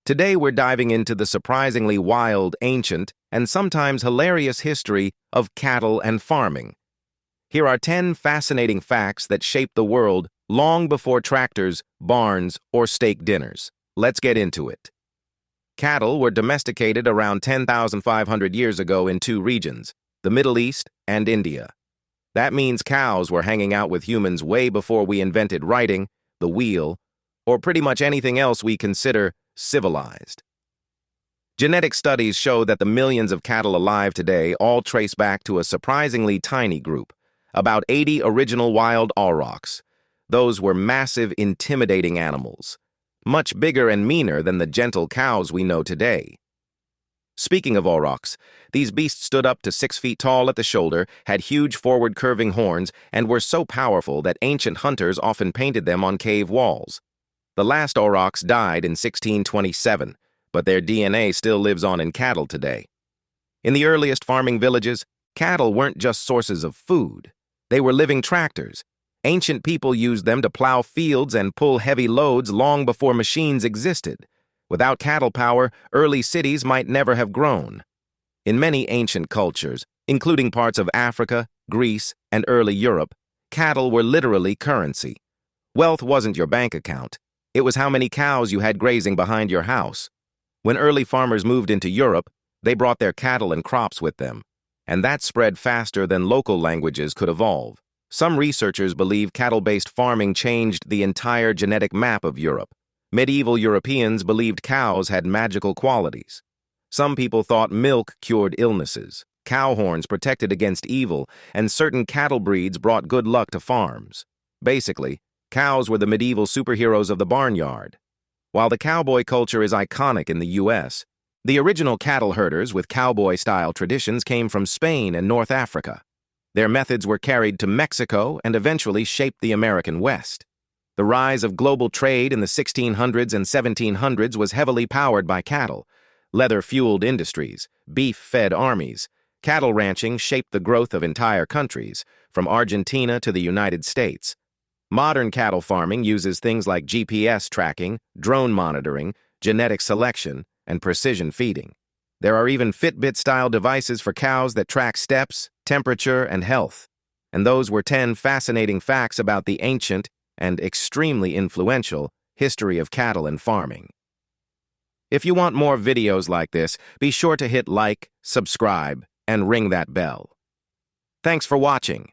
Today we're diving into the surprisingly wild, ancient, and sometimes hilarious history of cattle and farming. Here are 10 fascinating facts that shaped the world long before tractors, barns, or steak dinners. Let's get into it. Cattle were domesticated around 10,500 years ago in two regions, the Middle East and India. That means cows were hanging out with humans way before we invented writing, the wheel, or pretty much anything else we consider civilized. Genetic studies show that the millions of cattle alive today all trace back to a surprisingly tiny group, about 80 original wild aurochs. Those were massive, intimidating animals, much bigger and meaner than the gentle cows we know today. Speaking of aurochs, these beasts stood up to 6 feet tall at the shoulder, had huge forward curving horns, and were so powerful that ancient hunters often painted them on cave walls. The last aurochs died in 1627, but their DNA still lives on in cattle today. In the earliest farming villages, cattle weren't just sources of food. They were living tractors. Ancient people used them to plow fields and pull heavy loads long before machines existed. Without cattle power, early cities might never have grown. In many ancient cultures, including parts of Africa, Greece, and early Europe, cattle were literally currency. Wealth wasn't your bank account. It was how many cows you had grazing behind your house. When early farmers moved into Europe, they brought their cattle and crops with them, and that spread faster than local languages could evolve. Some researchers believe cattle-based farming changed the entire genetic map of Europe. Medieval Europeans believed cows had magical qualities. Some people thought milk cured illnesses, cow horns protected against evil, and certain cattle breeds brought good luck to farms. Basically, cows were the medieval superheroes of the barnyard. While the cowboy culture is iconic in the U.S., the original cattle herders with cowboy-style traditions came from Spain and North Africa. Their methods were carried to Mexico and eventually shaped the American West. The rise of global trade in the 1600s and 1700s was heavily powered by cattle. Leather-fueled industries, beef-fed armies. Cattle ranching shaped the growth of entire countries, from Argentina to the United States. Modern cattle farming uses things like GPS tracking, drone monitoring, genetic selection, and precision feeding. There are even Fitbit-style devices for cows that track steps, temperature, and health. And those were 10 fascinating facts about the ancient and extremely influential history of cattle and farming. If you want more videos like this, be sure to hit like, subscribe, and ring that bell. Thanks for watching.